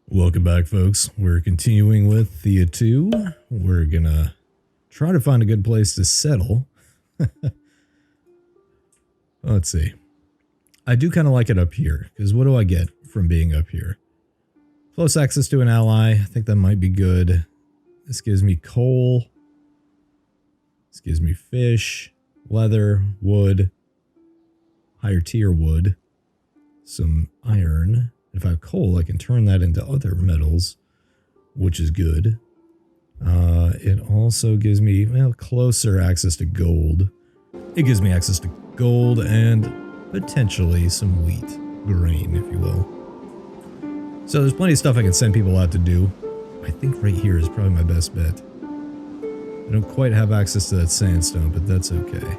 Welcome back, folks. We're continuing with Thea 2. We're gonna try to find a good place to settle. Let's see. I do kind of like it up here, because what do I get from being up here? Close access to an ally. I think that might be good. This gives me coal. This gives me fish, leather, wood, higher tier wood, some iron. If I have coal, I can turn that into other metals, which is good. It also gives me, well, closer access to gold. It gives me access to gold and potentially some wheat, grain, if you will. So there's plenty of stuff I can send people out to do. I think right here is probably my best bet. I don't quite have access to that sandstone, but that's okay.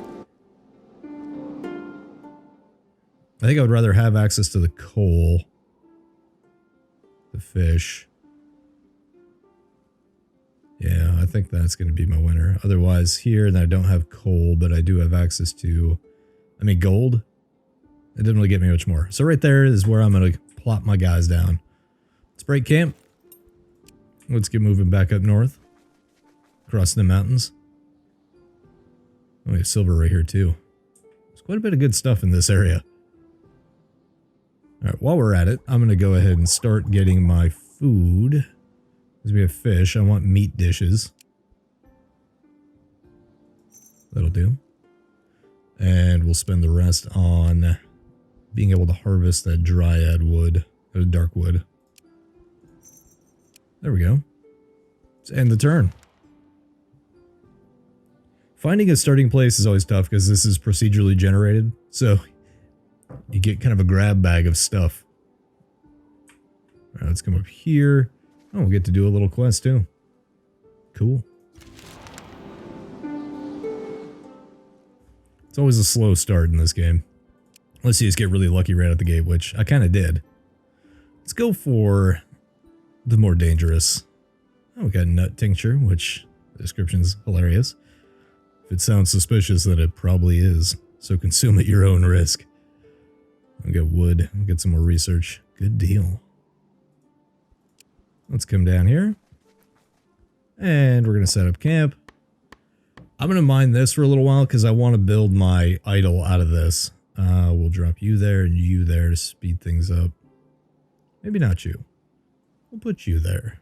I think I would rather have access to the coal. The fish. Yeah, I think that's going to be my winner. Otherwise, here, I don't have coal, but I do have access to, gold. It didn't really get me much more. So right there is where I'm going to plop my guys down. Let's break camp. Let's get moving back up north. Crossing the mountains. Oh, we have silver right here, too. There's quite a bit of good stuff in this area. Alright, while we're at it, I'm going to go ahead and start getting my food. Because we have fish, I want meat dishes. That'll do. And we'll spend the rest on being able to harvest that dryad wood, or dark wood. There we go. Let's end the turn. Finding a starting place is always tough because this is procedurally generated, so you get kind of a grab bag of stuff. Alright, let's come up here. Oh, we'll get to do a little quest too. Cool. It's always a slow start in this game. Let's see us get really lucky right at the gate, which I kind of did. Let's go for the more dangerous. Oh, we got nut tincture, which the description's hilarious. If it sounds suspicious, then it probably is. So consume at your own risk. I'll get wood. I'll get some more research. Good deal. Let's come down here. And we're going to set up camp. I'm going to mine this for a little while because I want to build my idol out of this. We'll drop you there and you there to speed things up. Maybe not you. We'll put you there.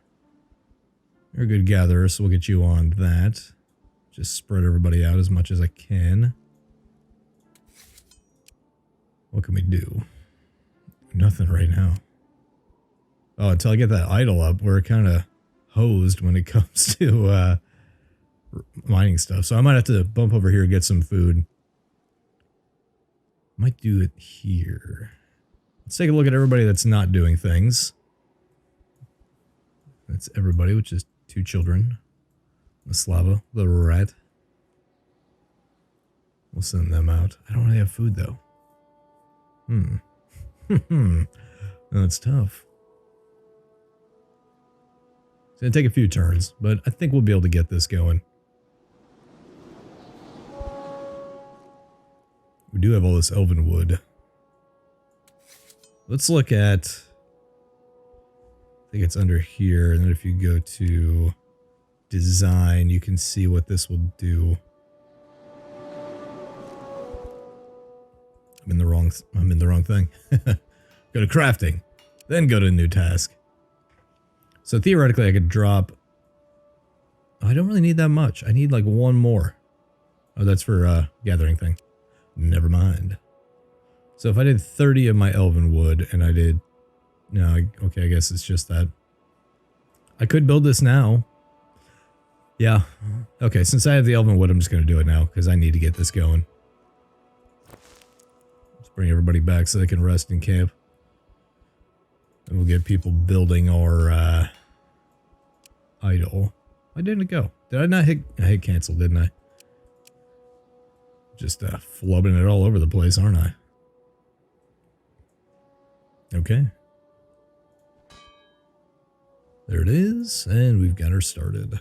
You're a good gatherer, so we'll get you on that. Just spread everybody out as much as I can. What can we do? Nothing right now. Oh, until I get that idol up, we're kind of hosed when it comes to mining stuff. So I might have to bump over here and get some food. Might do it here. Let's take a look at everybody that's not doing things. That's everybody, which is 2 children. The Slava, the rat. We'll send them out. I don't really have food, though. That's tough. It's going to take a few turns, but I think we'll be able to get this going. We do have all this elven wood. Let's look at... I think it's under here, and then if you go to design, you can see what this will do. I'm in the wrong thing. Go to crafting, then go to new task. So theoretically I could drop... Oh, I don't really need that much. I need like 1 more. Oh, that's for gathering thing. Never mind. So if I did 30 of my elven wood and I did... No, okay, I guess it's just that. I could build this now. Yeah. Okay, since I have the elven wood, I'm just going to do it now because I need to get this going. Let's bring everybody back so they can rest in camp. And we'll get people building our idol. Why didn't it go? Did I not hit... I hit cancel, didn't I? Just flubbing it all over the place, aren't I? Okay. There it is, and we've got her started.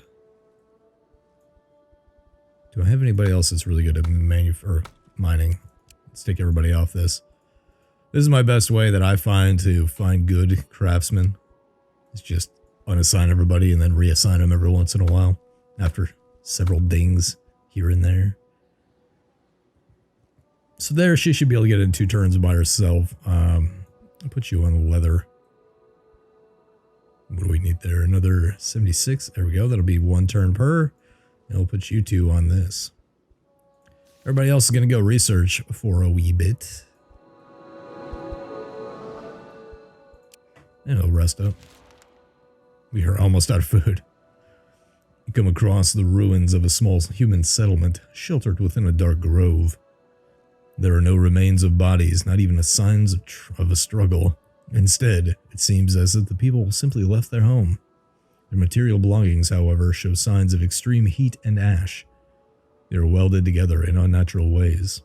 Do I have anybody else that's really good at mining? Let's take everybody off this. This is my best way that I find to find good craftsmen. It's just unassign everybody and then reassign them every once in a while after several dings here and there. So there, she should be able to get in 2 turns by herself. I'll put you on leather. What do we need there? Another 76. There we go. That'll be 1 turn per. And we'll put you 2 on this. Everybody else is going to go research for a wee bit. And it'll rest up. We are almost out of food. You come across the ruins of a small human settlement sheltered within a dark grove. There are no remains of bodies, not even a signs of a struggle. Instead, it seems as if the people simply left their home. Their material belongings, however, show signs of extreme heat and ash. They are welded together in unnatural ways.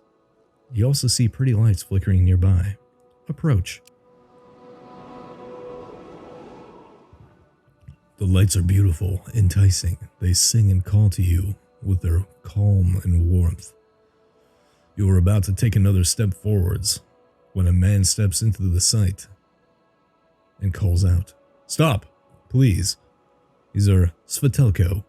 You also see pretty lights flickering nearby. Approach. The lights are beautiful, enticing. They sing and call to you with their calm and warmth. You are about to take another step forwards when a man steps into the sight and calls out, "Stop, please. These are Svetelko.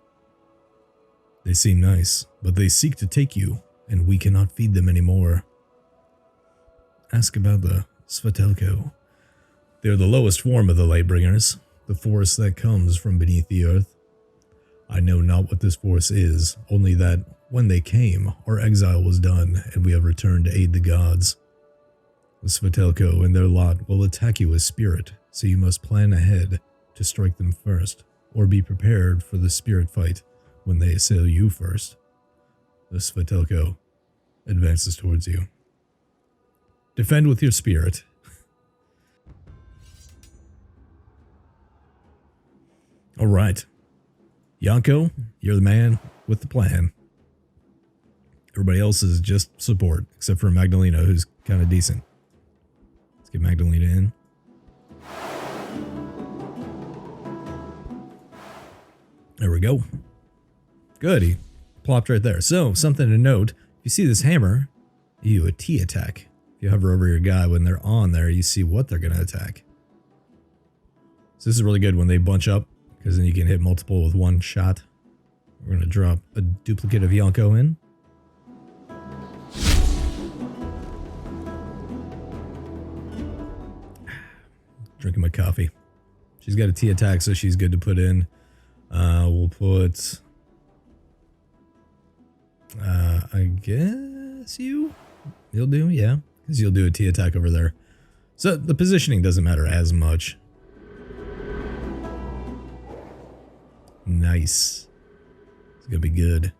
They seem nice, but they seek to take you, and we cannot feed them anymore." Ask about the Svetelko. They are the lowest form of the Lightbringers, the force that comes from beneath the earth. I know not what this force is, only that when they came, our exile was done, and we have returned to aid the gods. The Svetelko and their lot will attack you as spirit, so you must plan ahead to strike them first, or be prepared for the spirit fight when they assail you first. The Svetelko advances towards you. Defend with your spirit. Alright. Yanko, you're the man with the plan. Everybody else is just support, except for Magdalena, who's kind of decent. Let's get Magdalena in. There we go. Good, he plopped right there. So, something to note, if you see this hammer, you do a T attack. If you hover over your guy when they're on there, you see what they're going to attack. So this is really good when they bunch up, because then you can hit multiple with one shot. We're going to drop a duplicate of Yanko in. Drinking my coffee. She's got a T attack, so she's good to put in. We'll put... I guess you'll do, yeah. Because you'll do a T attack over there. So the positioning doesn't matter as much. Nice. It's gonna be good.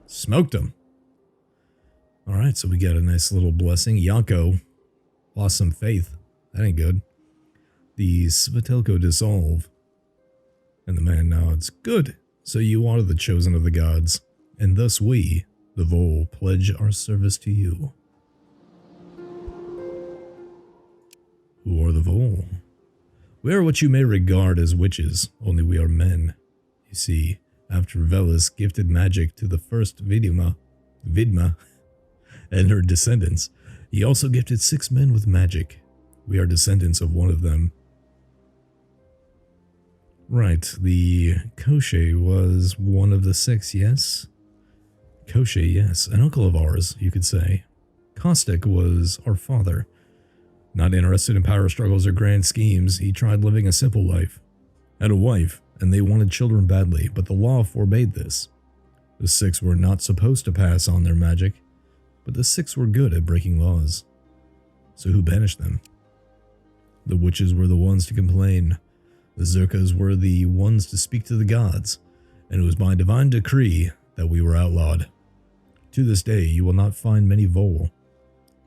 Smoked him. Alright, so we got a nice little blessing. Yanko lost some faith. That ain't good. The Svetelko dissolve. And the man nods. Good. So you are the chosen of the gods. And thus we, the Vol, pledge our service to you. Who are the Vol? We are what you may regard as witches, only we are men. You see, after Velis gifted magic to the first Vidma, and her descendants, he also gifted 6 men with magic. We are descendants of one of them. Right, the Koshe was one of the 6, yes? Koshe, yes, an uncle of ours, you could say. Caustic was our father. Not interested in power struggles or grand schemes, he tried living a simple life. Had a wife, and they wanted children badly, but the law forbade this. The 6 were not supposed to pass on their magic, but the 6 were good at breaking laws. So who banished them? The witches were the ones to complain. The Zerkas were the ones to speak to the gods, and it was by divine decree that we were outlawed. To this day, you will not find many Vol,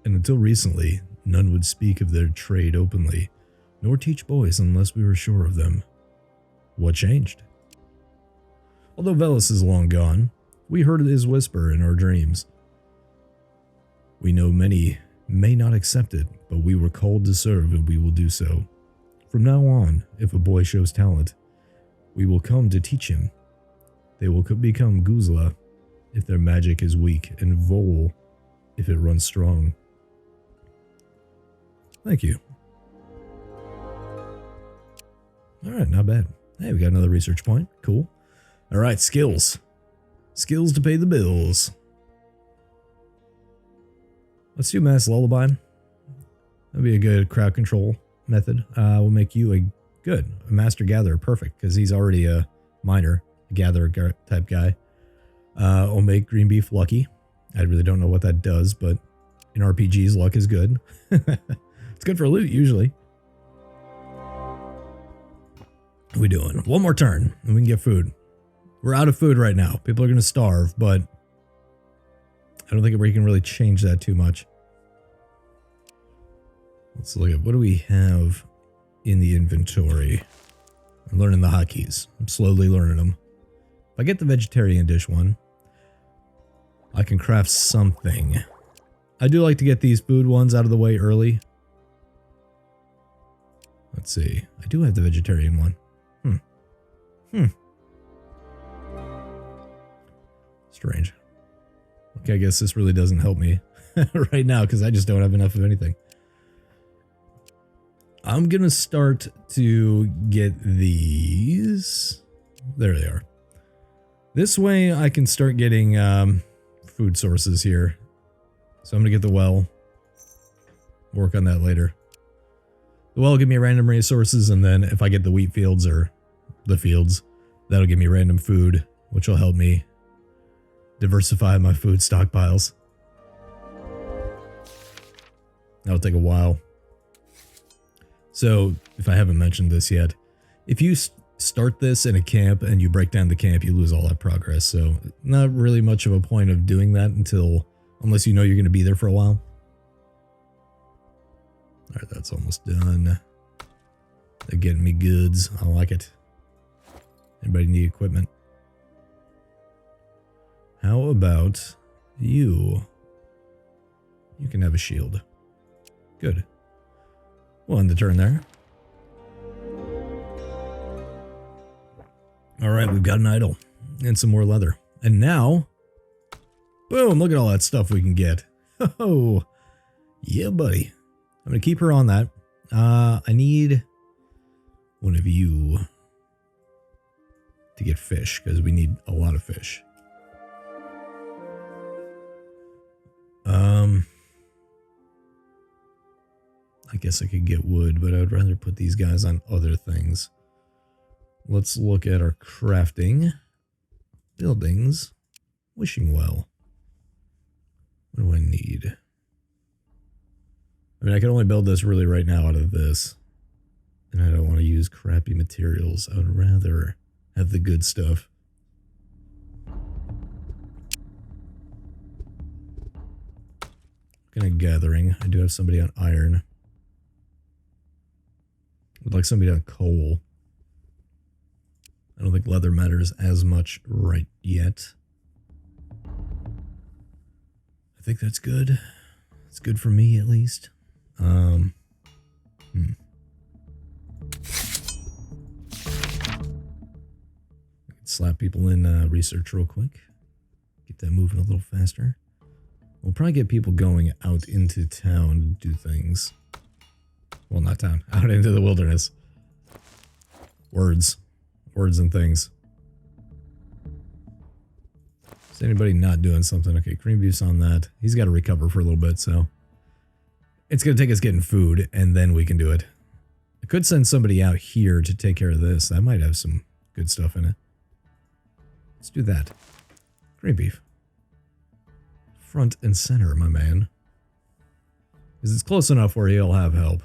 and until recently, none would speak of their trade openly, nor teach boys unless we were sure of them. What changed? Although Velis is long gone, we heard his whisper in our dreams. We know many may not accept it, but we were called to serve and we will do so. From now on, if a boy shows talent, we will come to teach him. They will become Guzla, if their magic is weak, and vol if it runs strong. Thank you. Alright, not bad. Hey, we got another research point. Cool. Alright, skills. Skills to pay the bills. Let's do Mass Lullaby. That'd be a good crowd control method. We'll make you a Master Gatherer. Perfect, because he's already a miner, a gatherer type guy. We'll make Green Beef lucky. I really don't know what that does, but in RPGs, luck is good. It's good for loot, usually. What are we doing? One more turn, and we can get food. We're out of food right now. People are going to starve, but I don't think we can really change that too much. Let's look at what do we have in the inventory. I'm learning the hotkeys. I'm slowly learning them. If I get the vegetarian dish one, I can craft something. I do like to get these food ones out of the way early. Let's see. I do have the vegetarian one. Strange. Okay, I guess this really doesn't help me right now because I just don't have enough of anything. I'm gonna start to get these. There they are. This way I can start getting food sources here. So I'm gonna get the well. Work on that later. The well will give me random resources, and then if I get the wheat fields or the fields, that'll give me random food, which will help me diversify my food stockpiles. That'll take a while. So, if I haven't mentioned this yet, if you start this in a camp and you break down the camp, you lose all that progress. So, not really much of a point of doing that unless you know you're going to be there for a while. Alright, that's almost done. They're getting me goods. I like it. Anybody need equipment? How about you? You can have a shield. Good. We'll end the turn there. Alright, we've got an idol. And some more leather. And now, boom, look at all that stuff we can get. Oh, yeah, buddy. I'm going to keep her on that. I need one of you to get fish, because we need a lot of fish. I guess I could get wood, but I would rather put these guys on other things. Let's look at our crafting. Buildings. Wishing well. What do I need? I mean, I can only build this really right now out of this. And I don't want to use crappy materials. I would rather have the good stuff. Looking at gathering. I do have somebody on iron. Would like somebody on coal. I don't think leather matters as much right yet. I think that's good. It's good for me at least. Slap people in research real quick. Get that moving a little faster. We'll probably get people going out into town to do things. Well, not town. Out into the wilderness. Words. Words and things. Is anybody not doing something? Okay, Cream Beef's on that. He's got to recover for a little bit, so... It's going to take us getting food, and then we can do it. I could send somebody out here to take care of this. That might have some good stuff in it. Let's do that. Cream Beef. Front and center, my man. Because it's close enough where he'll have help.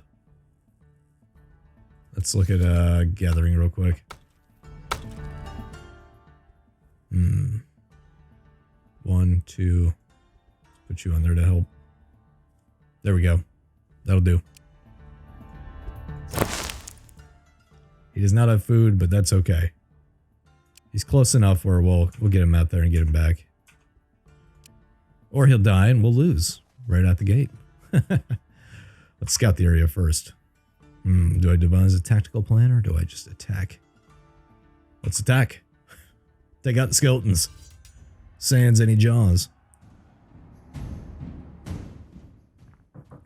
Let's look at gathering real quick. One, two. Put you on there to help. There we go. That'll do. He does not have food, but that's okay. He's close enough where we'll get him out there and get him back. Or he'll die and we'll lose right out the gate. Let's scout the area first. Do I devise a tactical plan or do I just attack? Let's attack. Take out the skeletons. Sans any jaws.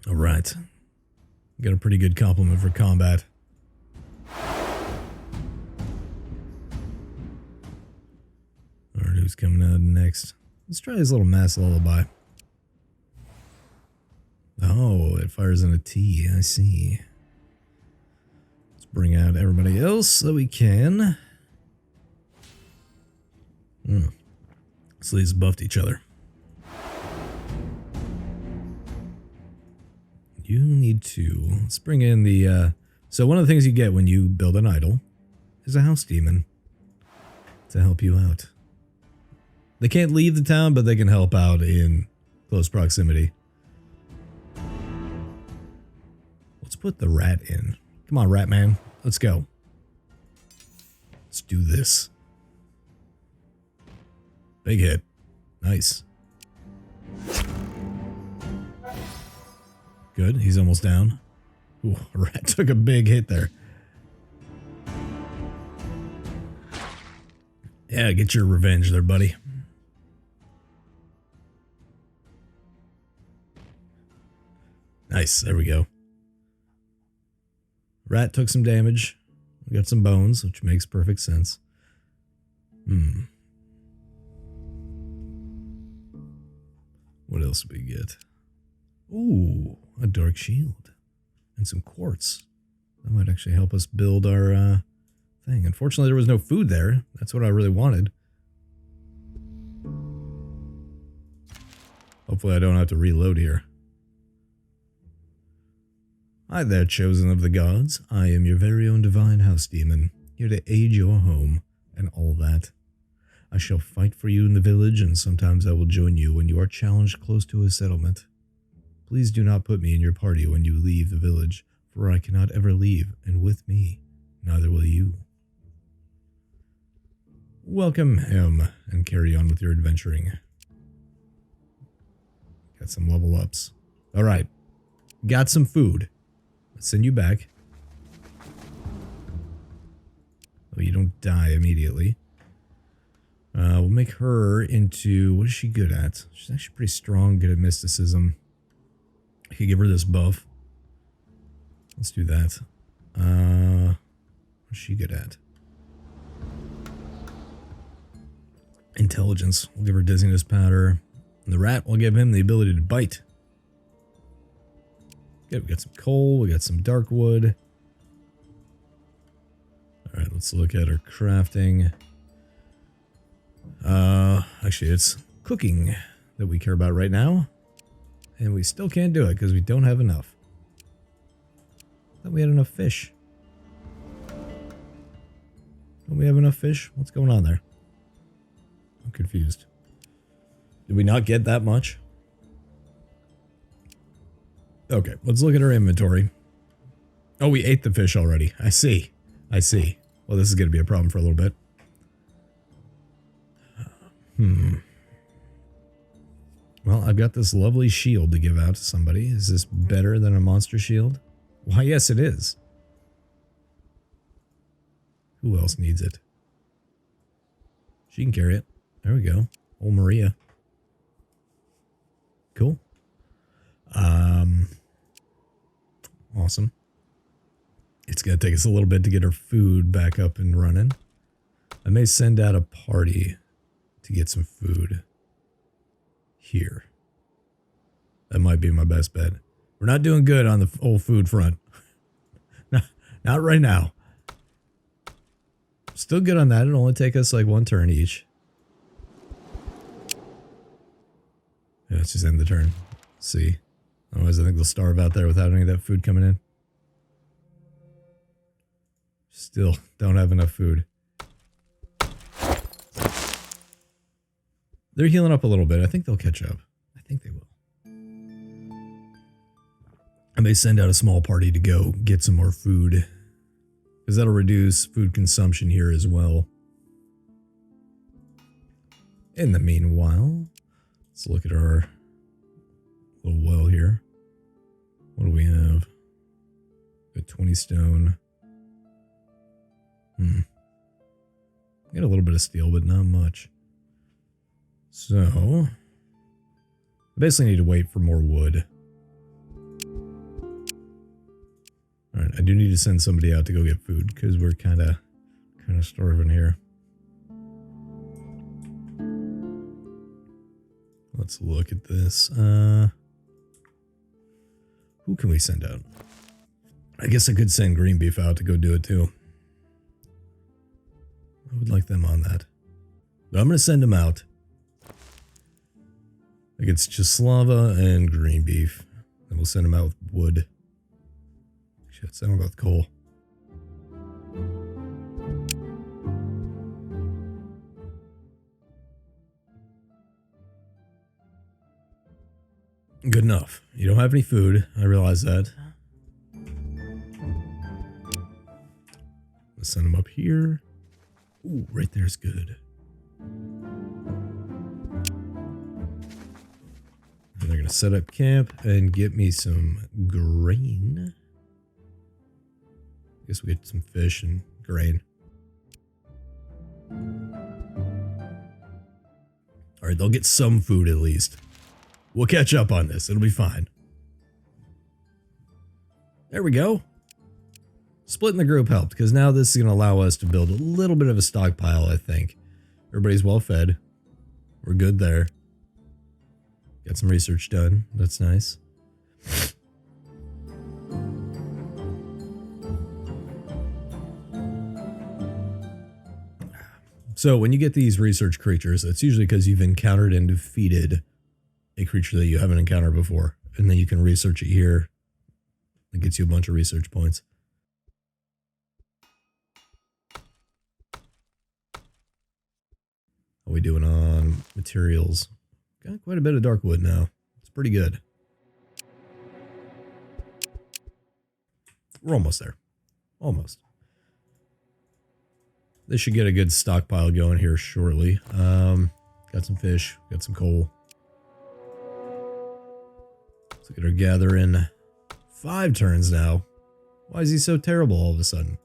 Alright. Got a pretty good compliment for combat. Alright, who's coming out next? Let's try his little mass lullaby. Oh, it fires in a T. I see. Let's bring out everybody else so we can. So these buffed each other. You need to. Let's bring in the. So one of the things you get when you build an idol is a house demon to help you out. They can't leave the town, but they can help out in close proximity. Let's put the rat in. Come on, rat man. Let's go. Let's do this. Big hit. Nice. Good. He's almost down. Ooh, a rat took a big hit there. Yeah, get your revenge there, buddy. Nice. There we go. Rat took some damage. We got some bones, which makes perfect sense. What else do we get? Ooh, a dark shield. And some quartz. That might actually help us build our thing. Unfortunately, there was no food there. That's what I really wanted. Hopefully I don't have to reload here. Hi there, chosen of the gods. I am your very own divine house demon, here to aid your home and all that. I shall fight for you in the village, and sometimes I will join you when you are challenged close to a settlement. Please do not put me in your party when you leave the village, for I cannot ever leave, and with me, neither will you. Welcome him, and carry on with your adventuring. Got some level ups. Alright, got some food. Let's send you back. Oh, you don't die immediately. We'll make her into... What is she good at? She's actually pretty strong, good at mysticism. I could give her this buff. Let's do that. What's she good at? Intelligence. We'll give her dizziness powder. And the rat will give him the ability to bite. Good, we got some coal, we got some dark wood. Alright, let's look at our crafting. Actually, it's cooking that we care about right now. And we still can't do it because we don't have enough. I thought we had enough fish. Don't we have enough fish? What's going on there? I'm confused. Did we not get that much? Okay, let's look at our inventory. Oh, we ate the fish already. I see. I see. Well, this is going to be a problem for a little bit. Well, I've got this lovely shield to give out to somebody. Is this better than a monster shield? Why, yes, it is. Who else needs it? She can carry it. There we go. Old Maria. Cool. Awesome. It's going to take us a little bit to get our food back up and running. I may send out a party to get some food here. That might be my best bet. We're not doing good on the old food front. Not right now. Still good on that. It'll only take us like one turn each. Yeah, let's just end the turn. See. Otherwise, I think they'll starve out there without any of that food coming in. Still don't have enough food. They're healing up a little bit. I think they'll catch up. I think they will. I may send out a small party to go get some more food, because that'll reduce food consumption here as well. In the meanwhile, let's look at our little well here. What do we have? Got 20 stone. Got a little bit of steel, but not much. So, I basically need to wait for more wood. Alright, I do need to send somebody out to go get food, because we're kind of starving here. Let's look at this. Who can we send out? I guess I could send green beef out to go do it too. I would like them on that. But I'm going to send them out. Like it's just Slava and green beef. Then we'll send them out with wood. Shit, send them out with coal. Good enough. You don't have any food. I realize that. Let's send them up here. Ooh, right there's good. And they're going to set up camp and get me some grain. I guess we get some fish and grain. Alright, they'll get some food at least. We'll catch up on this. It'll be fine. There we go. Splitting the group helped, because now this is going to allow us to build a little bit of a stockpile, I think. Everybody's well fed. We're good there. Got some research done. That's nice. So when you get these research creatures, it's usually because you've encountered and defeated a creature that you haven't encountered before. And then you can research it here. It gets you a bunch of research points. How are we doing on materials? Got quite a bit of dark wood now. It's pretty good. We're almost there. Almost. They should get a good stockpile going here shortly. Got some fish. Got some coal. Let's look at our gathering. 5 turns now. Why is he so terrible all of a sudden?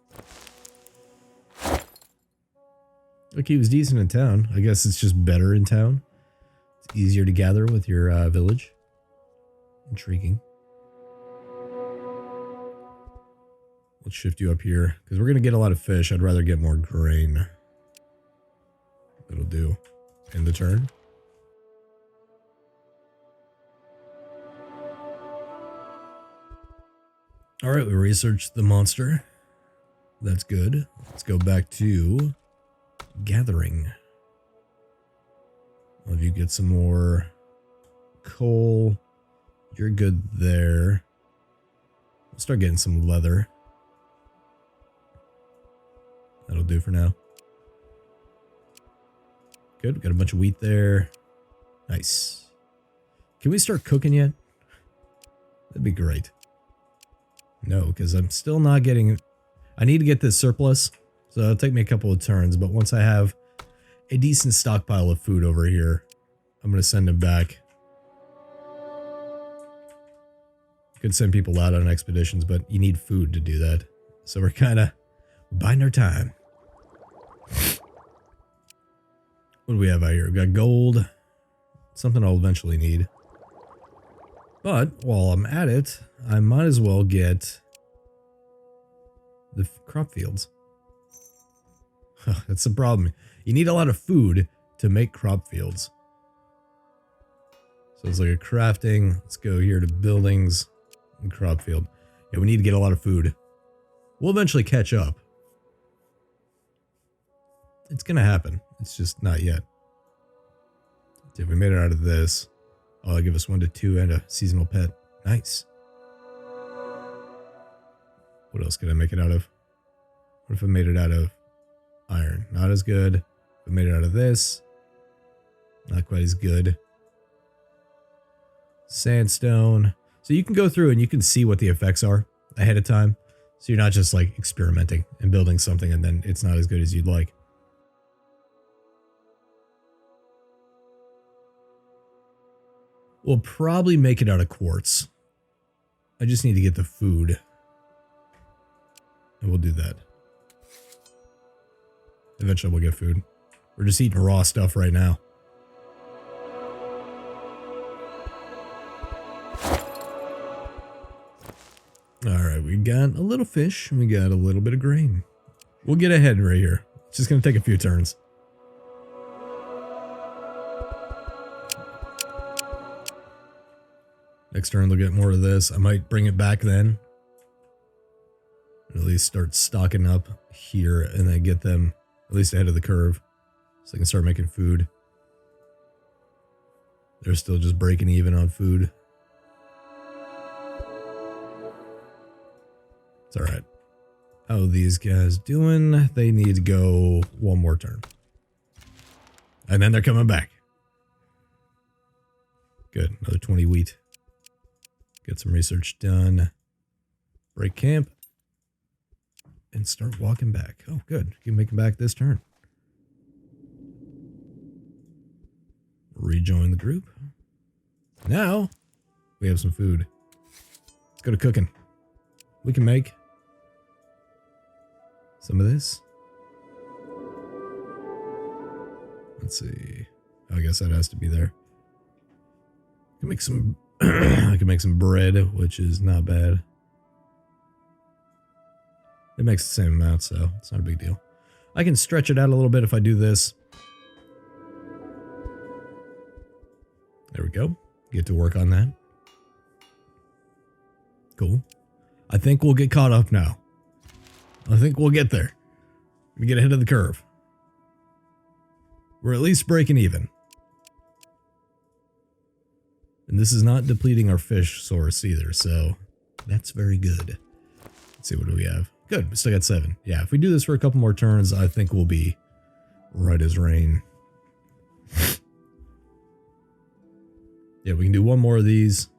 Look, he was decent in town. I guess it's just better in town. It's easier to gather with your village. Intriguing. Let's shift you up here, because we're going to get a lot of fish. I'd rather get more grain. That'll do. End the turn. Alright, we researched the monster. That's good. Let's go back to gathering. I'll have you get some more coal. You're good there. We'll start getting some leather. That'll do for now. Good, got a bunch of wheat there. Nice. Can we start cooking yet? That'd be great. No, because I'm still not getting... I need to get this surplus, so it'll take me a couple of turns, but once I have a decent stockpile of food over here, I'm going to send them back. Could send people out on expeditions, but you need food to do that. So we're kind of biding our time. What do we have out here? We've got gold. Something I'll eventually need. But while I'm at it, I might as well get the crop fields. That's the problem. You need a lot of food to make crop fields. So it's like a crafting. Let's go here to buildings and crop field. Yeah, we need to get a lot of food. We'll eventually catch up. It's gonna happen. It's just not yet. If we made it out of this, oh, it'll give us 1 to 2 and a seasonal pet. Nice. What else could I make it out of? What if I made it out of iron? Not as good. If I made it out of this, not quite as good. Sandstone. So you can go through and you can see what the effects are ahead of time. So you're not just like experimenting and building something and then it's not as good as you'd like. We'll probably make it out of quartz. I just need to get the food. And we'll do that. Eventually we'll get food. We're just eating raw stuff right now. Alright, we got a little fish, and we got a little bit of grain. We'll get ahead right here. It's just gonna take a few turns. Next turn, they'll get more of this. I might bring it back then. At least start stocking up here and then get them at least ahead of the curve. So they can start making food. They're still just breaking even on food. It's alright. How are these guys doing? They need to go one more turn. And then they're coming back. Good. Another 20 wheat. Get some research done. Break camp. And start walking back. Oh, good. You can make it back this turn. Rejoin the group. Now, we have some food. Let's go to cooking. We can make some of this. Let's see. I guess that has to be there. I can make some I can make some bread, which is not bad. It makes the same amount, so it's not a big deal. I can stretch it out a little bit if I do this. There we go. Get to work on that. Cool. I think we'll get caught up now. I think we'll get there. We get ahead of the curve. We're at least breaking even. And this is not depleting our fish source either, so that's very good. Let's see, what do we have? Good, we still got 7. Yeah, if we do this for a couple more turns, I think we'll be right as rain. Yeah, we can do one more of these,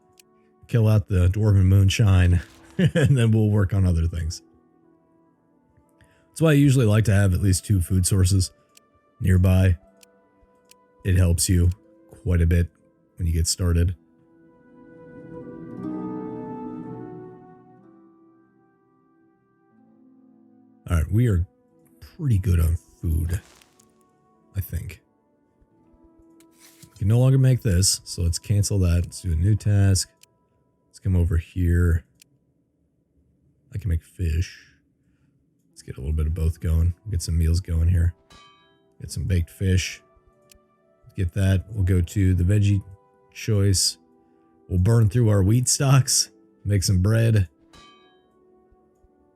kill out the dwarven moonshine, and then we'll work on other things. That's why I usually like to have at least 2 food sources nearby. It helps you quite a bit when you get started. Alright, we are pretty good on food, I think. We can no longer make this, so let's cancel that. Let's do a new task. Let's come over here. I can make fish. Let's get a little bit of both going. Get some meals going here. Get some baked fish. Get that. We'll go to the veggie choice. We'll burn through our wheat stocks. Make some bread.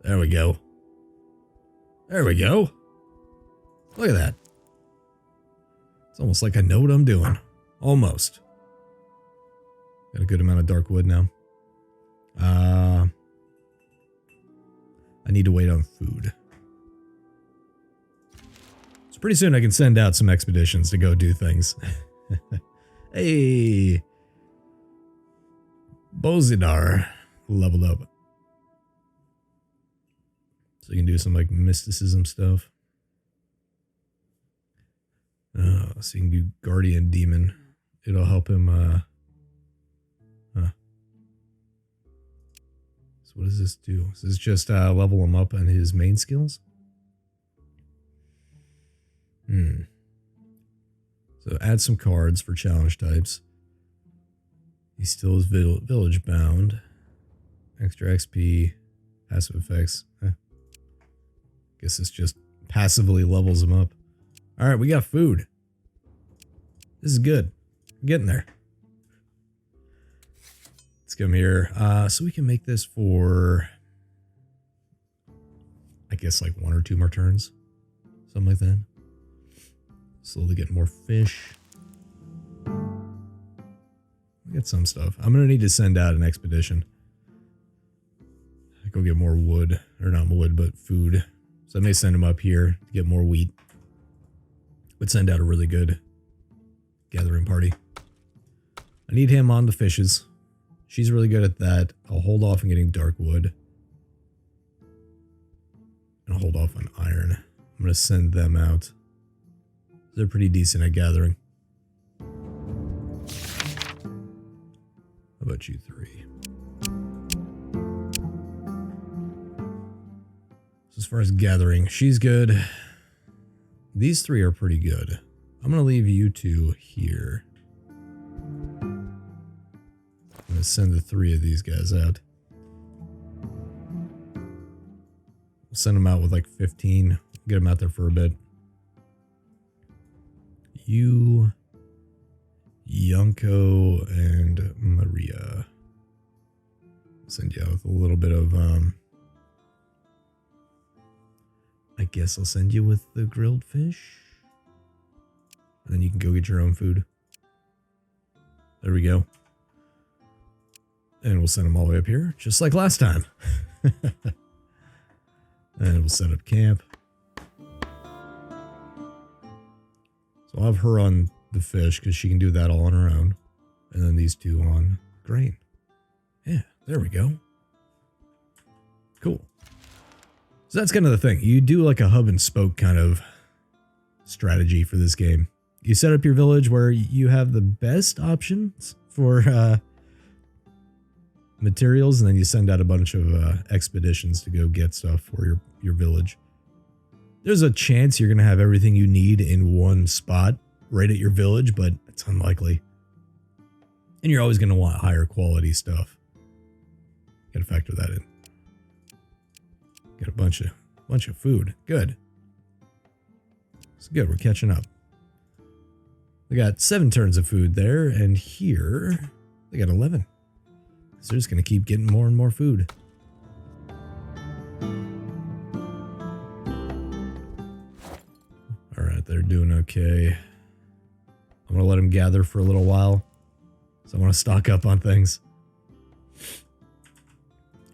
There we go. There we go. Look at that. It's almost like I know what I'm doing. Almost. Got a good amount of dark wood now. I need to wait on food. So pretty soon I can send out some expeditions to go do things. Hey. Bozidar leveled up. So you can do some like mysticism stuff. So you can do Guardian Demon. It'll help him, So what does this do? Does this just level him up on his main skills? So add some cards for challenge types. He still is village bound. Extra XP. Passive effects. Guess this just passively levels him up. Alright, we got food. This is good. We're getting there. Let's come here. So we can make this for, I guess, like 1 or 2 more turns. Something like that. Slowly get more fish. We got some stuff. I'm going to need to send out an expedition. Go get more wood. Or not wood, but food. So I may send him up here to get more wheat. Would send out a really good gathering party. I need him on the fishes. She's really good at that. I'll hold off on getting dark wood. And I'll hold off on iron. I'm going to send them out. They're pretty decent at gathering. How about you 3? So as far as gathering, she's good. These 3 are pretty good. I'm going to leave you 2 here. I'm going to send the 3 of these guys out. We'll send them out with like 15. Get them out there for a bit. You, Yanko, and Maria. Send you out with a little bit of, I guess I'll send you with the grilled fish. And then you can go get your own food. There we go. And we'll send them all the way up here, just like last time. And we'll set up camp. So I'll have her on the fish because she can do that all on her own. And then these two on grain. Yeah, there we go. Cool. So that's kind of the thing. You do like a hub and spoke kind of strategy for this game. You set up your village where you have the best options for materials, and then you send out a bunch of expeditions to go get stuff for your village. There's a chance you're going to have everything you need in one spot right at your village, but it's unlikely. And you're always going to want higher quality stuff. Got to factor that in. Got a bunch of food. Good. It's good. We're catching up. We got 7 turns of food there, and here they got 11. So they're just going to keep getting more and more food. All right, they're doing okay. I'm going to let them gather for a little while. So I want to stock up on things.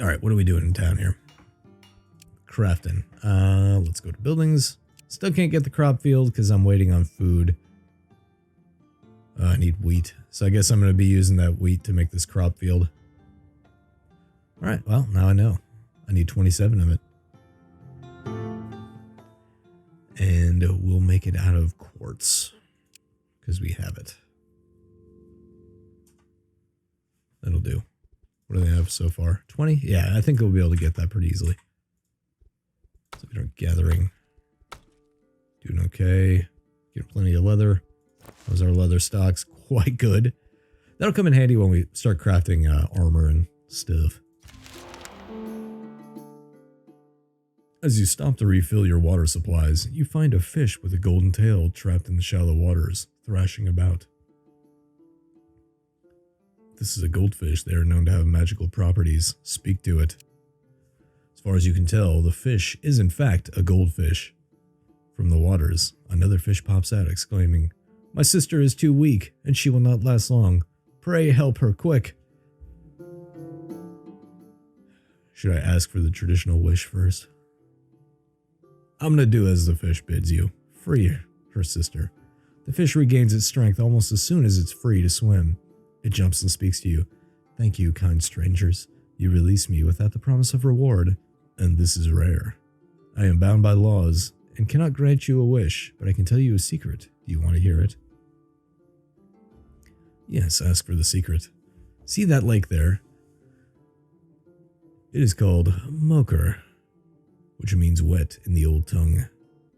All right, what are we doing in town here? Crafting. Let's go to buildings. Still can't get the crop field because I'm waiting on food. I need wheat. So I guess I'm going to be using that wheat to make this crop field. All right, well, now I know. I need 27 of it. And we'll make it out of quartz because we have it. That'll do. What do they have so far? 20? Yeah, I think they'll be able to get that pretty easily. So we are gathering. Doing okay. Get plenty of leather. Those are leather stocks. Quite good. That'll come in handy when we start crafting armor and stuff. As you stop to refill your water supplies, you find a fish with a golden tail trapped in the shallow waters, thrashing about. This is a goldfish. They are known to have magical properties. Speak to it. As far as you can tell, the fish is in fact a goldfish. From the waters, another fish pops out, exclaiming, "My sister is too weak, and she will not last long. Pray help her quick." Should I ask for the traditional wish first? I'm gonna do as the fish bids you. Free her sister. The fish regains its strength almost as soon as it's free to swim. It jumps and speaks to you. "Thank you, kind strangers. You release me without the promise of reward, and this is rare. I am bound by laws and cannot grant you a wish, but I can tell you a secret. Do you want to hear it?" Yes, ask for the secret. See that lake there? It is called Moker, which means wet in the old tongue.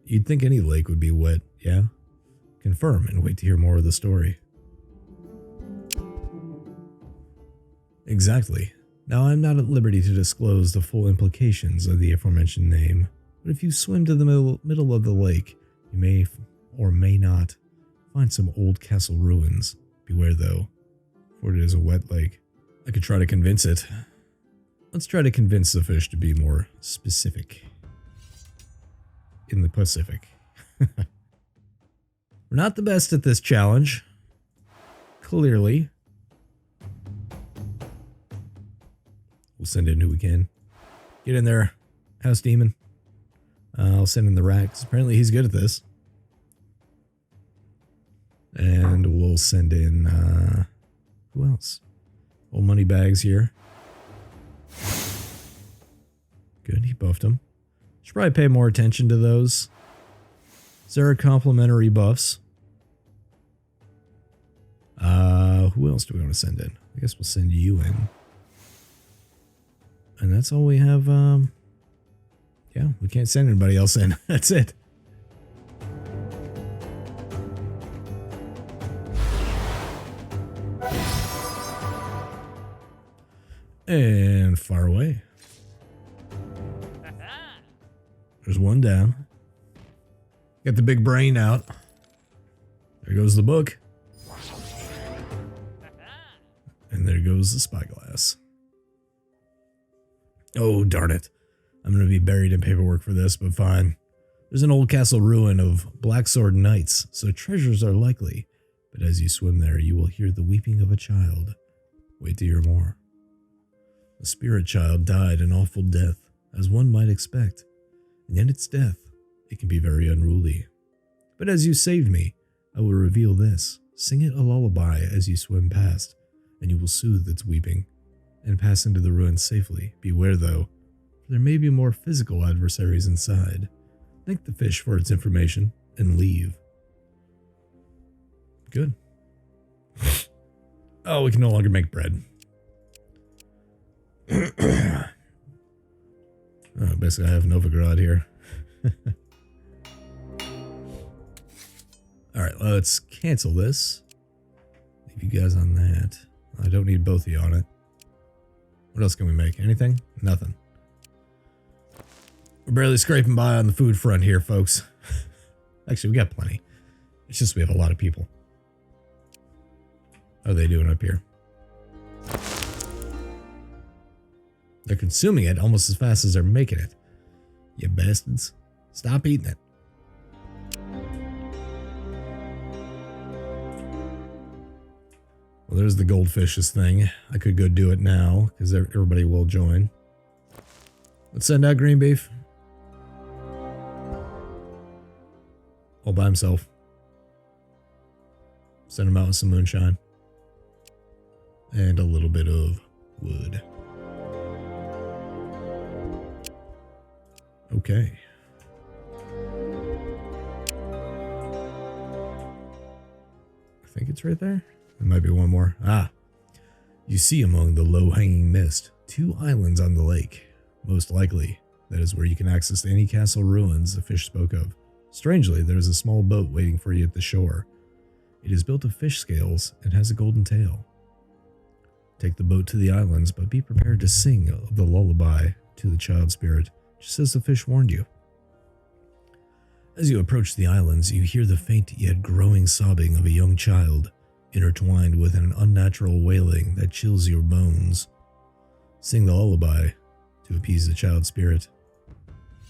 You'd think any lake would be wet, yeah? Confirm and wait to hear more of the story. Exactly. Now, I'm not at liberty to disclose the full implications of the aforementioned name, but if you swim to the middle of the lake, you may or may not find some old castle ruins. Beware, though, for it is a wet lake. I could try to convince it. Let's try to convince the fish to be more specific. In the Pacific. We're not the best at this challenge. Clearly. We'll send in who we can. Get in there, House Demon. I'll send in the rat, because apparently he's good at this. And we'll send in, who else? Old money bags here. Good, he buffed them. Should probably pay more attention to those. Is there complimentary buffs? Who else do we want to send in? I guess we'll send you in. And that's all we have, yeah, we can't send anybody else in. That's it. And far away. There's one down. Get the big brain out. There goes the book. And there goes the spyglass. Oh, darn it. I'm going to be buried in paperwork for this, but fine. There's an old castle ruin of black sword knights, so treasures are likely. But as you swim there, you will hear the weeping of a child. Wait to hear more. The spirit child died an awful death, as one might expect. And in its death, it can be very unruly. But as you saved me, I will reveal this. Sing it a lullaby as you swim past, and you will soothe its weeping, and pass into the ruins safely. Beware though, for there may be more physical adversaries inside. Thank the fish for its information, and leave. Good. Oh, we can no longer make bread. Oh, basically I have Novigrad here. Alright, let's cancel this. Leave you guys on that. I don't need both of you on it. What else can we make? Anything? Nothing. We're barely scraping by on the food front here, folks. Actually, we got plenty. It's just we have a lot of people. How are they doing up here? They're consuming it almost as fast as they're making it. You bastards. Stop eating it. Well, there's the goldfishes thing. I could go do it now, because everybody will join. Let's send out green beef. All by himself. Send him out with some moonshine. And a little bit of wood. Okay. I think it's right there. There might be one more. Ah. You see among the low-hanging mist 2 islands on the lake. Most likely, that is where you can access any castle ruins the fish spoke of. Strangely, there is a small boat waiting for you at the shore. It is built of fish scales and has a golden tail. Take the boat to the islands, but be prepared to sing the lullaby to the child spirit, just as the fish warned you. As you approach the islands, you hear the faint yet growing sobbing of a young child, intertwined with an unnatural wailing that chills your bones. Sing the lullaby to appease the child spirit.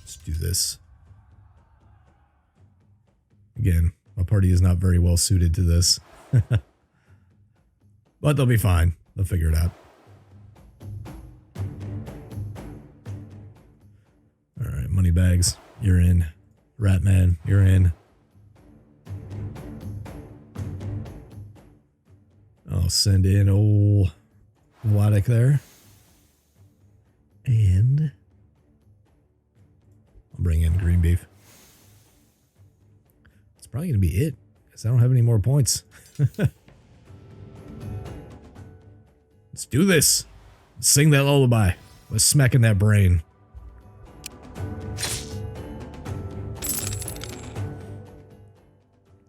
Let's do this. Again, my party is not very well suited to this. But they'll be fine. They'll figure it out. Alright, Moneybags, you're in. Ratman, you're in. I'll send in old Vladik there. And I'll bring in green beef. It's probably going to be it, because I don't have any more points. Let's do this. Let's sing that lullaby. Let's smack in that brain.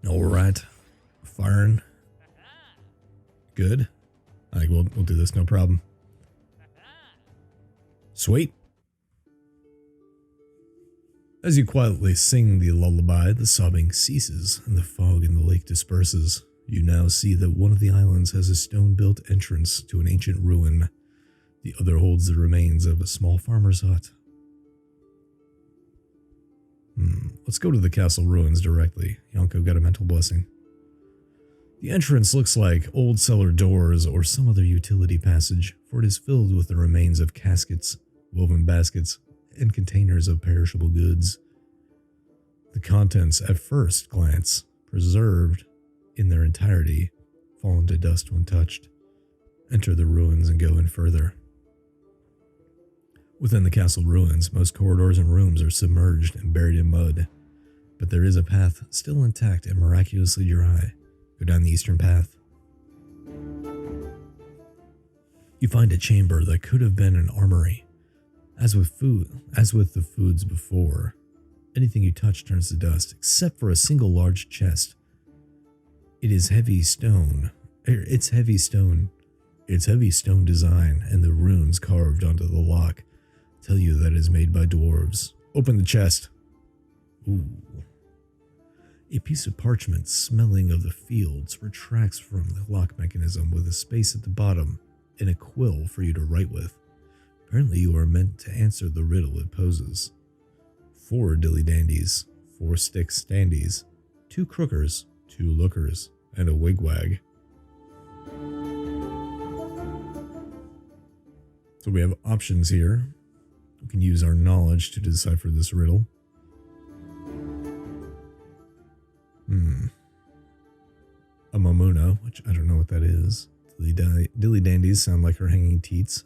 Alright. Firing. Good. I think we'll do this, no problem. Sweet. As you quietly sing the lullaby, the sobbing ceases and the fog in the lake disperses. You now see that one of the islands has a stone-built entrance to an ancient ruin. The other holds the remains of a small farmer's hut. Let's go to the castle ruins directly. Yonko got a mental blessing. The entrance looks like old cellar doors or some other utility passage, for it is filled with the remains of caskets, woven baskets, and containers of perishable goods. The contents, at first glance, preserved in their entirety, fall into dust when touched. Enter the ruins and go in further. Within the castle ruins, most corridors and rooms are submerged and buried in mud, but there is a path still intact and miraculously dry. Go down the eastern path. You find a chamber that could have been an armory. As with the foods before, anything you touch turns to dust, except for a single large chest. Its heavy stone design and the runes carved onto the lock tell you that it is made by dwarves. Open the chest. Ooh. A piece of parchment smelling of the fields retracts from the lock mechanism with a space at the bottom and a quill for you to write with. Apparently you are meant to answer the riddle it poses. 4 dilly-dandies, 4 stick-standies, 2 crookers, 2 lookers, and a wigwag. So we have options here. We can use our knowledge to decipher this riddle. A Momuna, which I don't know what that is. Dilly-dandies sound like her hanging teats.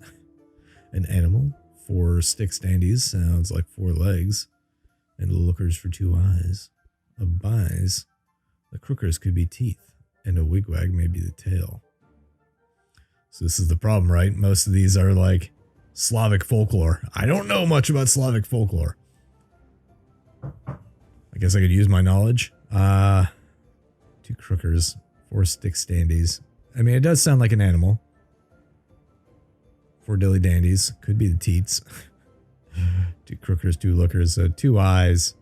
An animal. 4 stick-standies sounds like 4 legs. And lookers for 2 eyes. A bise. The crookers could be teeth. And a wigwag may be the tail. So this is the problem, right? Most of these are like Slavic folklore. I don't know much about Slavic folklore. I guess I could use my knowledge. 2 crookers, 4 stick-standies. I mean, it does sound like an animal. 4 dilly-dandies. Could be the teats. 2 crookers, 2 lookers. 2 eyes.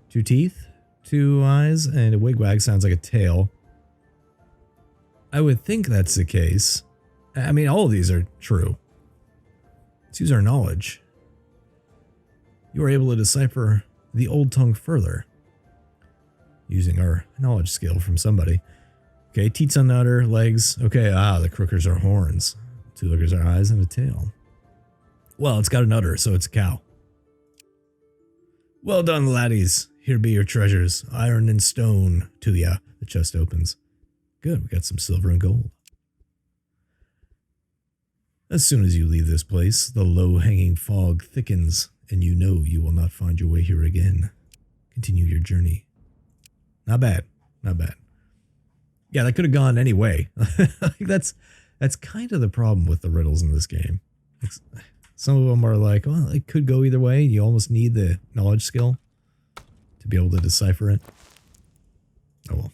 2 teeth. 2 eyes. And a wigwag sounds like a tail. I would think that's the case. I mean, all of these are true. Let's use our knowledge. You are able to decipher the old tongue further. Using our knowledge skill from somebody. Okay, teats on the udder, legs. Okay, the crookers are horns. 2 lookers are eyes and a tail. Well, it's got an udder, so it's a cow. Well done, laddies. Here be your treasures. Iron and stone to ya. The chest opens. Good, we got some silver and gold. As soon as you leave this place, the low-hanging fog thickens, and you know you will not find your way here again. Continue your journey. Not bad. Not bad. Yeah, that could have gone any way. That's kind of the problem with the riddles in this game. Some of them are like, well, it could go either way. You almost need the knowledge skill to be able to decipher it. Oh well.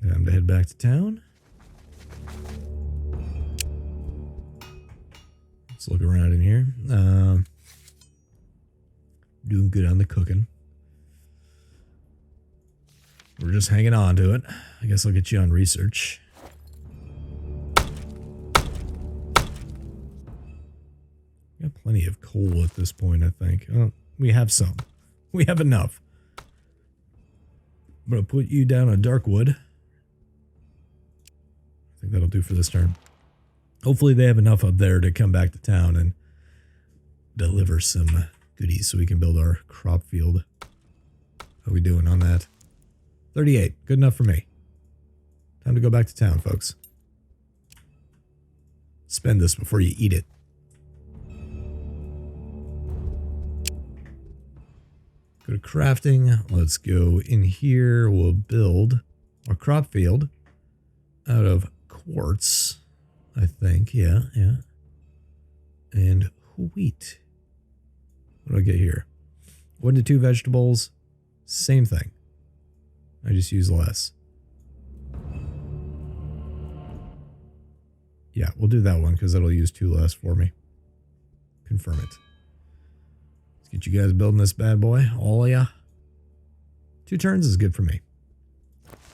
Time to head back to town. Let's look around in here. Doing good on the cooking. We're just hanging on to it. I guess I'll get you on research. Got plenty of coal at this point, I think. Oh, we have some. We have enough. I'm going to put you down on dark wood. I think that'll do for this turn. Hopefully they have enough up there to come back to town and deliver some goodies so we can build our crop field. How are we doing on that? 38. Good enough for me. Time to go back to town, folks. Spend this before you eat it. Go to crafting. Let's go in here. We'll build our crop field out of quartz, I think. Yeah. And wheat. What do I get here? 1 to 2 vegetables. Same thing. I just use less. Yeah, we'll do that one because that'll use 2 less for me. Confirm it. Let's get you guys building this bad boy. All of ya. 2 turns is good for me.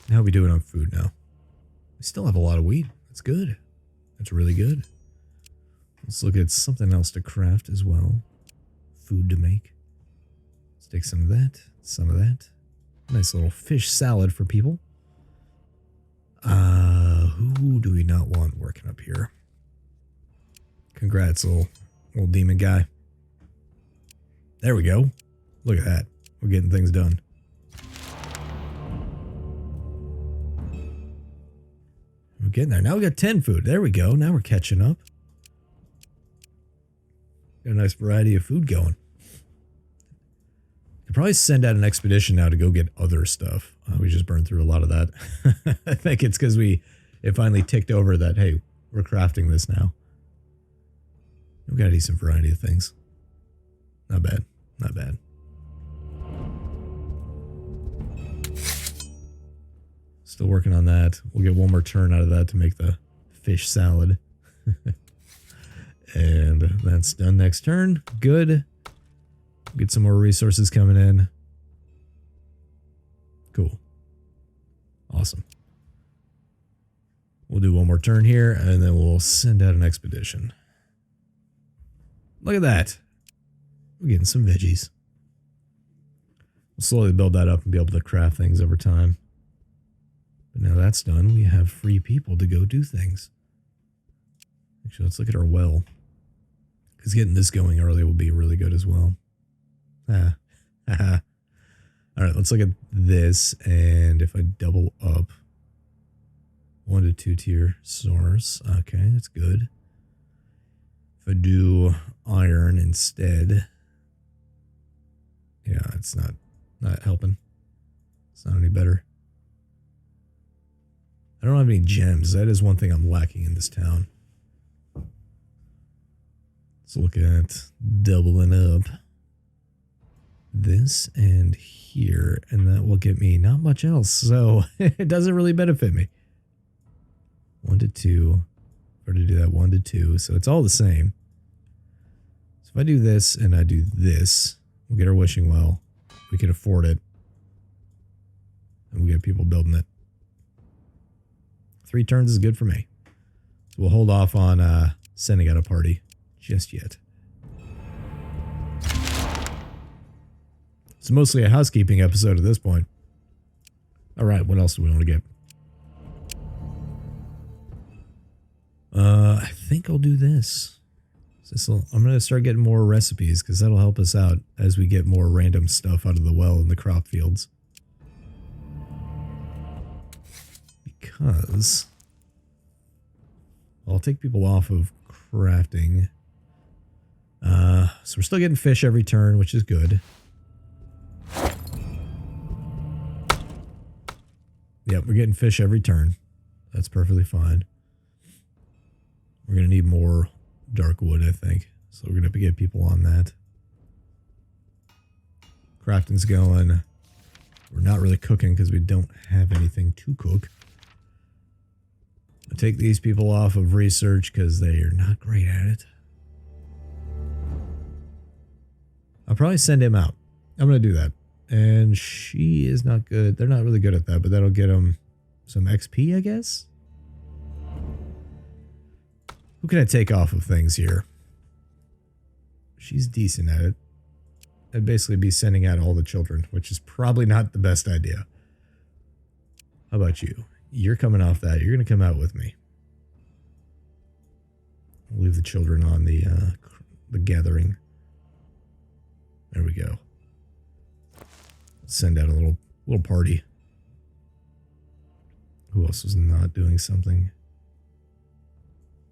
How are we doing on food now? We still have a lot of wheat. That's good. That's really good. Let's look at something else to craft as well. Food to make. Let's take some of that. Some of that. Nice little fish salad for people. Who do we not want working up here? Congrats, little demon guy. There we go. Look at that. We're getting things done. We're getting there. Now we got 10 food. There we go. Now we're catching up. Got a nice variety of food going. Could probably send out an expedition now to go get other stuff. We just burned through a lot of that. I think it's because it finally ticked over that, hey, we're crafting this now. We've got a decent variety of things. Not bad. Not bad. Still working on that. We'll get one more turn out of that to make the fish salad. And that's done next turn. Good. Get some more resources coming in. Cool. Awesome. We'll do one more turn here, and then we'll send out an expedition. Look at that. We're getting some veggies. We'll slowly build that up and be able to craft things over time. But now that's done, we have free people to go do things. Actually, let's look at our well. Because getting this going early will be really good as well. All right, let's look at this. And if I double up 1 to 2 tier source, okay, that's good. If I do iron instead, yeah, it's not helping. It's not any better. I don't have any gems. That is one thing I'm lacking in this town. Let's look at doubling up this and here, and that will get me not much else. So it doesn't really benefit me. 1 to 2, or to do that 1 to 2. So it's all the same. So if I do this and I do this, we'll get our wishing well. We can afford it. And we'll get people building it. 3 turns is good for me. So we'll hold off on sending out a party just yet. It's mostly a housekeeping episode at this point. All right, what else do we want to get? I think I'll do this. I'm going to start getting more recipes because that'll help us out as we get more random stuff out of the well in the crop fields. Because I'll take people off of crafting. So we're still getting fish every turn, which is good. Yep, we're getting fish every turn. That's perfectly fine. We're going to need more dark wood, I think. So we're going to have to get people on that. Crafting's going. We're not really cooking because we don't have anything to cook. I'll take these people off of research because they are not great at it. I'll probably send him out. I'm going to do that. And she is not good. They're not really good at that, but that'll get them some XP, I guess. Who can I take off of things here? She's decent at it. I'd basically be sending out all the children, which is probably not the best idea. How about you? You're coming off that. You're going to come out with me. We'll leave the children on the gathering. There we go. Send out a little party. Who else was not doing something?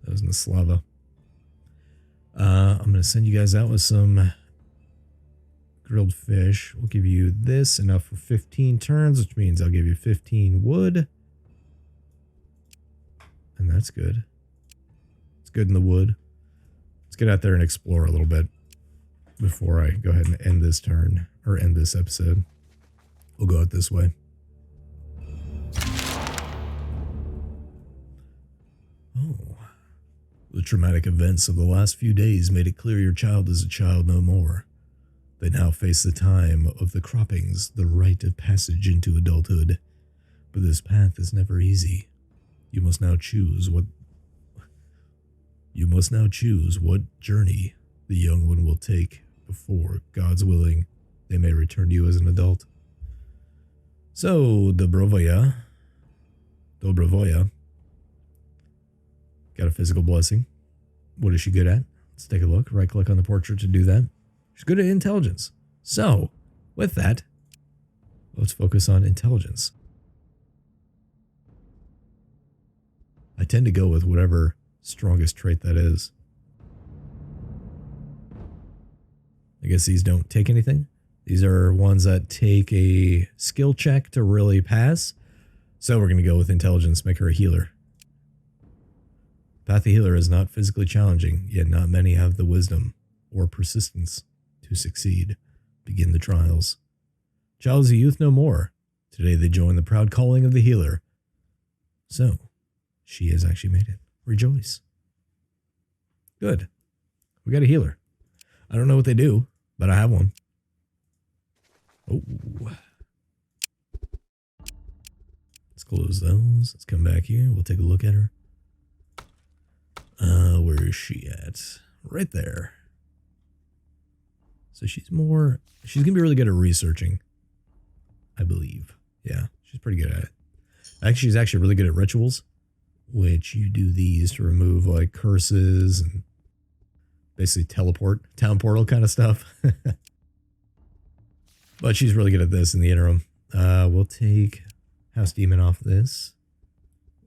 That was in the Slava. I'm going to send you guys out with some grilled fish. We'll give you this, enough for 15 turns, which means I'll give you 15 wood. And that's good. It's good in the wood. Let's get out there and explore a little bit before I go ahead and end this turn, or end this episode. We'll go out this way. Oh. The traumatic events of the last few days made it clear your child is a child no more. They now face the time of the croppings, the rite of passage into adulthood. But this path is never easy. You must now choose what journey the young one will take before, God's willing, they may return to you as an adult. So, Dobrovoya. Got a physical blessing. What is she good at? Let's take a look. Right click on the portrait to do that. She's good at intelligence. So, with that, let's focus on intelligence. I tend to go with whatever strongest trait that is. I guess these don't take anything. These are ones that take a skill check to really pass. So we're going to go with intelligence, make her a healer. Path of Healer is not physically challenging, yet not many have the wisdom or persistence to succeed. Begin the trials. Child is a youth no more. Today they join the proud calling of the healer. So, she has actually made it. Rejoice. Good. We got a healer. I don't know what they do, but I have one. Oh. Let's close those. Let's come back here. We'll take a look at her. Where is she at? Right there. So she's going to be really good at researching, I believe. Yeah, she's pretty good at it. Actually, she's actually really good at rituals, which you do these to remove like curses and basically teleport, town portal kind of stuff. But she's really good at this in the interim. We'll take House Demon off this.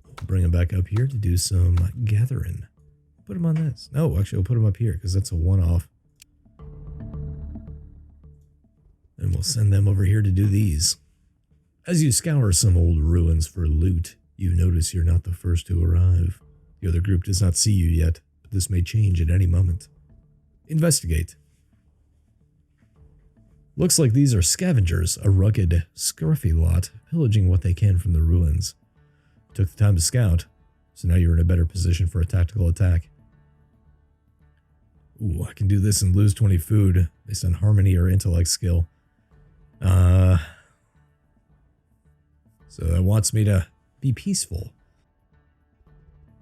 We'll bring him back up here to do some gathering. Put him on this. No, actually, we'll put him up here because that's a one-off. And we'll send them over here to do these. As you scour some old ruins for loot, you notice you're not the first to arrive. The other group does not see you yet, but this may change at any moment. Investigate. Looks like these are scavengers, a rugged, scruffy lot, pillaging what they can from the ruins. Took the time to scout, so now you're in a better position for a tactical attack. Ooh, I can do this and lose 20 food based on harmony or intellect skill. So that wants me to be peaceful.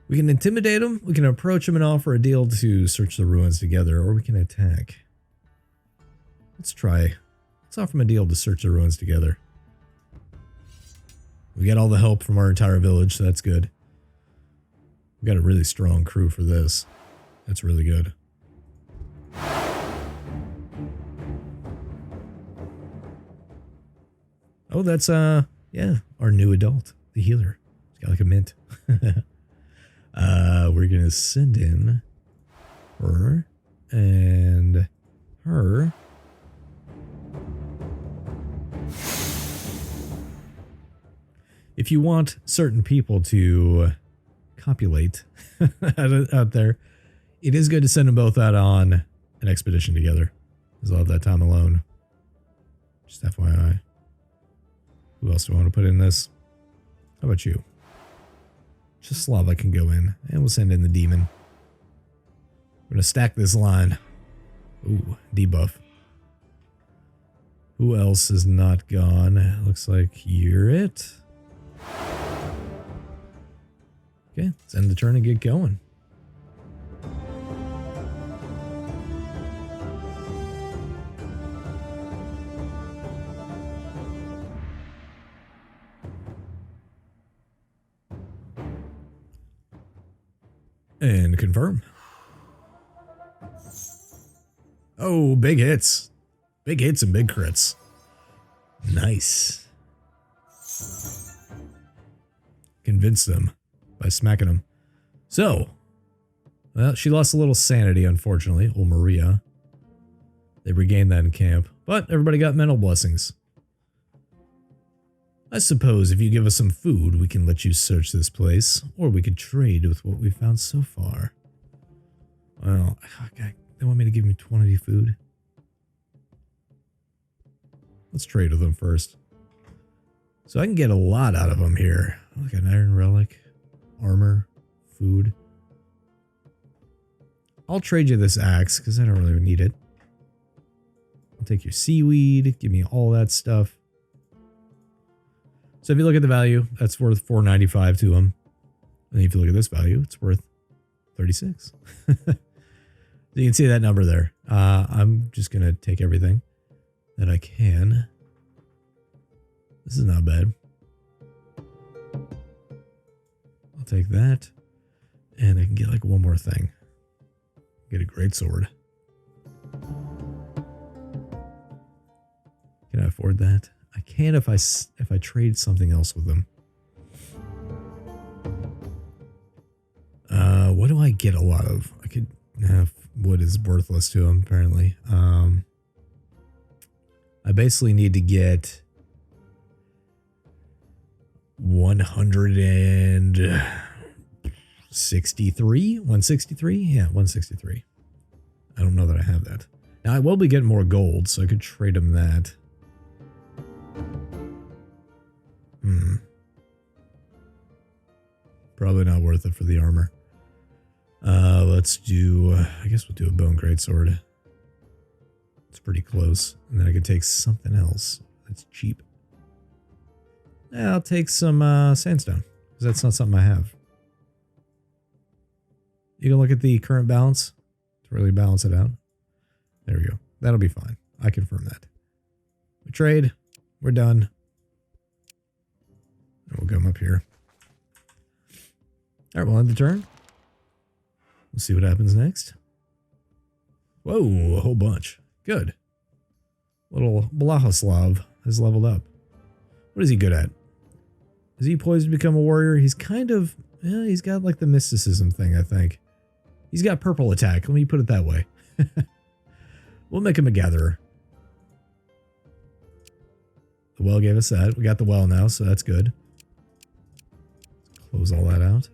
We can intimidate them, we can approach them and offer a deal to search the ruins together, or we can attack. Let's try. Let's offer them a deal to search the ruins together. We got all the help from our entire village, so that's good. We got a really strong crew for this. That's really good. Oh, that's, yeah, our new adult, the healer. He's got like a mint. We're going to send in her and her. If you want certain people to copulate out there, it is good to send them both out on an expedition together, because they'll have that time alone. Just FYI. Who else do I want to put in this? How about you? Just Slavic can go in, and we'll send in the demon. We're going to stack this line. Ooh, debuff. Who else is not gone? Looks like you're it. Okay, let's end the turn and get going. And confirm. Oh, big hits. Big hits and big crits. Nice. Convince them by smacking them. So, well, she lost a little sanity, unfortunately. Old Maria. They regained that in camp. But everybody got mental blessings. I suppose if you give us some food, we can let you search this place, or we could trade with what we've found so far. Well, okay, they want me to give me 20 food. Let's trade with them first. So I can get a lot out of them here. Like an iron relic, armor, food. I'll trade you this axe, because I don't really need it. I'll take your seaweed, give me all that stuff. So if you look at the value, that's worth $4.95 to him. And if you look at this value, it's worth 36. So you can see that number there. I'm just going to take everything that I can. This is not bad. I'll take that. And I can get like one more thing. Get a great sword. Can I afford that? I can if I trade something else with them. What do I get a lot of? I could have wood is worthless to him, apparently. I basically need to get 163? 163? Yeah, 163. I don't know that I have that. Now, I will be getting more gold, so I could trade him that. Probably not worth it for the armor. Let's do, I guess we'll do a bone greatsword. It's pretty close. And then I can take something else that's cheap. Yeah, I'll take some sandstone, because that's not something I have. You can look at the current balance to really balance it out. There we go. That'll be fine. I confirm that. We trade. We're done. And we'll come up here. All right, we'll end the turn. We'll see what happens next. Whoa, a whole bunch. Good. Little Blahoslav has leveled up. What is he good at? Is he poised to become a warrior? He's kind of, yeah, he's got like the mysticism thing, I think. He's got purple attack. Let me put it that way. We'll make him a gatherer. The well gave us that. We got the well now, so that's good. Let's close all that out.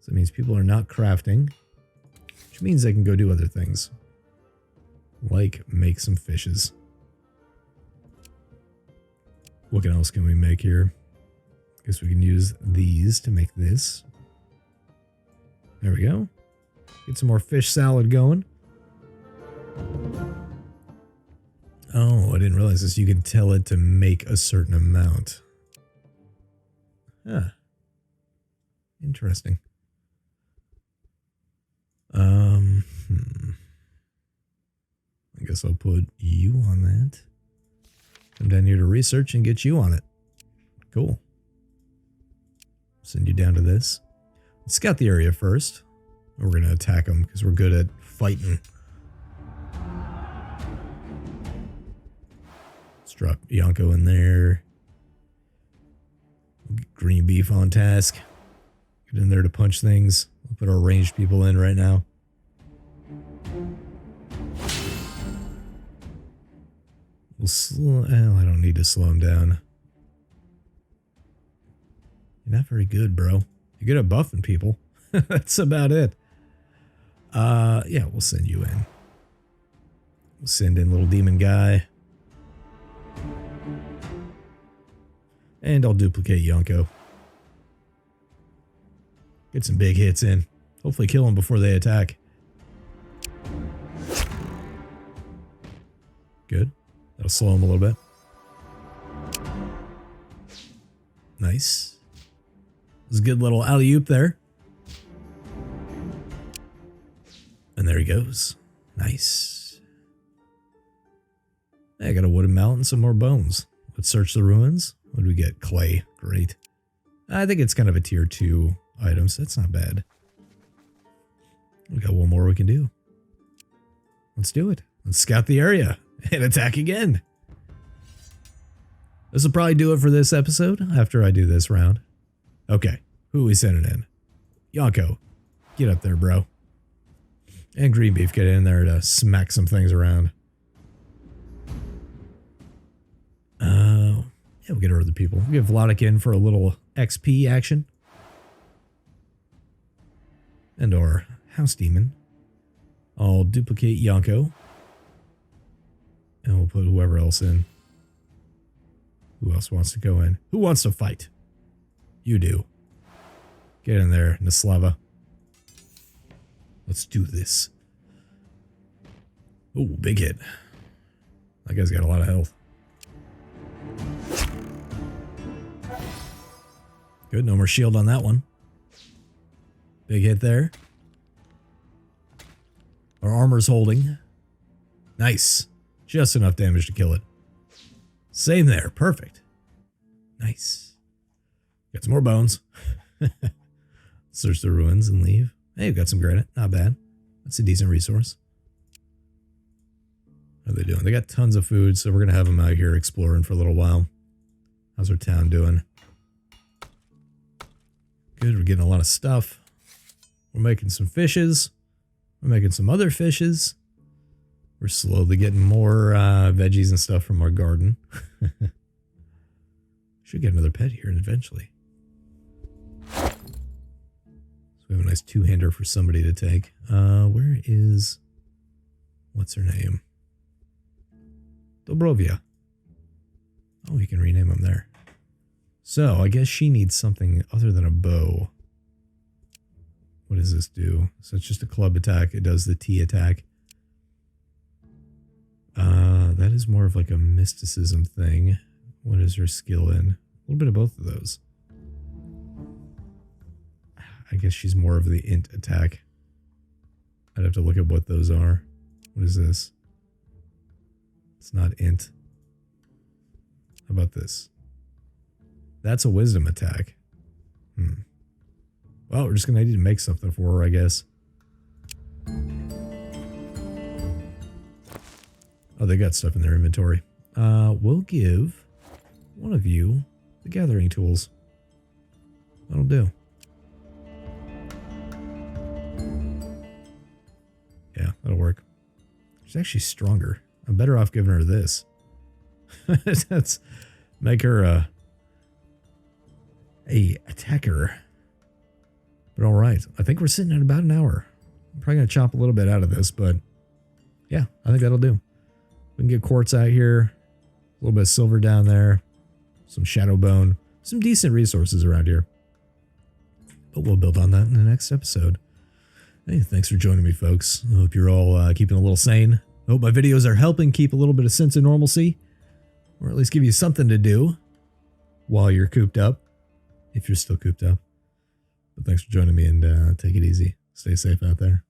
So it means people are not crafting, which means they can go do other things. Like make some fishes. What else can we make here? Guess we can use these to make this. There we go. Get some more fish salad going. Oh, I didn't realize this. You can tell it to make a certain amount. Huh. Interesting. I guess I'll put you on that. Come down here to research and get you on it. Cool. Send you down to this. Let's scout the area first. We're going to attack them because we're good at fighting. Let's drop Yonko in there. Get green beef on task. Get in there to punch things. We'll put our ranged people in right now. We'll slow. Well, I don't need to slow him down. You're not very good, bro. You're good at buffing people. That's about it. Yeah, we'll send you in. We'll send in little demon guy. And I'll duplicate Yonko. Get some big hits in. Hopefully kill them before they attack. Good. That'll slow them a little bit. Nice. It was a good little alley-oop there. And there he goes. Nice. I got a wooden mallet and some more bones. Let's search the ruins. What do we get? Clay. Great. I think it's kind of a tier 2 item, so that's not bad. We got one more we can do. Let's do it. Let's scout the area and attack again. This will probably do it for this episode after I do this round. Okay, who are we sending in? Yonko, get up there, bro. And green beef, get in there to smack some things around. Yeah, we'll get our other people. We'll get Vladik in for a little XP action. And our house demon. I'll duplicate Yonko. And we'll put whoever else in. Who else wants to go in? Who wants to fight? You do. Get in there, Naslava. Let's do this. Oh, big hit. That guy's got a lot of health. Good, no more shield on that one. Big hit there. Our armor's holding. Nice. Just enough damage to kill it. Same there. Perfect. Nice. Got some more bones. Search the ruins and leave. Hey, we've got some granite. Not bad. That's a decent resource. How are they doing? They got tons of food, so we're going to have them out here exploring for a little while. How's our town doing? Good. We're getting a lot of stuff. We're making some fishes. We're making some other fishes. We're slowly getting more veggies and stuff from our garden. Should get another pet here eventually. So we have a nice two-hander for somebody to take. Where is... What's her name? Dobrovia. Oh, we can rename him there. So, I guess she needs something other than a bow. What does this do? So it's just a club attack. It does the T attack. That is more of like a mysticism thing. What is her skill in? A little bit of both of those. I guess she's more of the int attack. I'd have to look at what those are. What is this? It's not int. How about this? That's a wisdom attack. Well, we're just going to need to make something for her, I guess. Oh, they got stuff in their inventory. We'll give one of you the gathering tools. That'll do. Yeah, that'll work. She's actually stronger. I'm better off giving her this. Let's make her a attacker. But all right, I think we're sitting at about an hour. I'm probably going to chop a little bit out of this, but yeah, I think that'll do. We can get quartz out here, a little bit of silver down there, some shadow bone, some decent resources around here. But we'll build on that in the next episode. Hey, thanks for joining me, folks. I hope you're all keeping a little sane. I hope my videos are helping keep a little bit of sense of normalcy, or at least give you something to do while you're cooped up, if you're still cooped up. But thanks for joining me, and take it easy. Stay safe out there.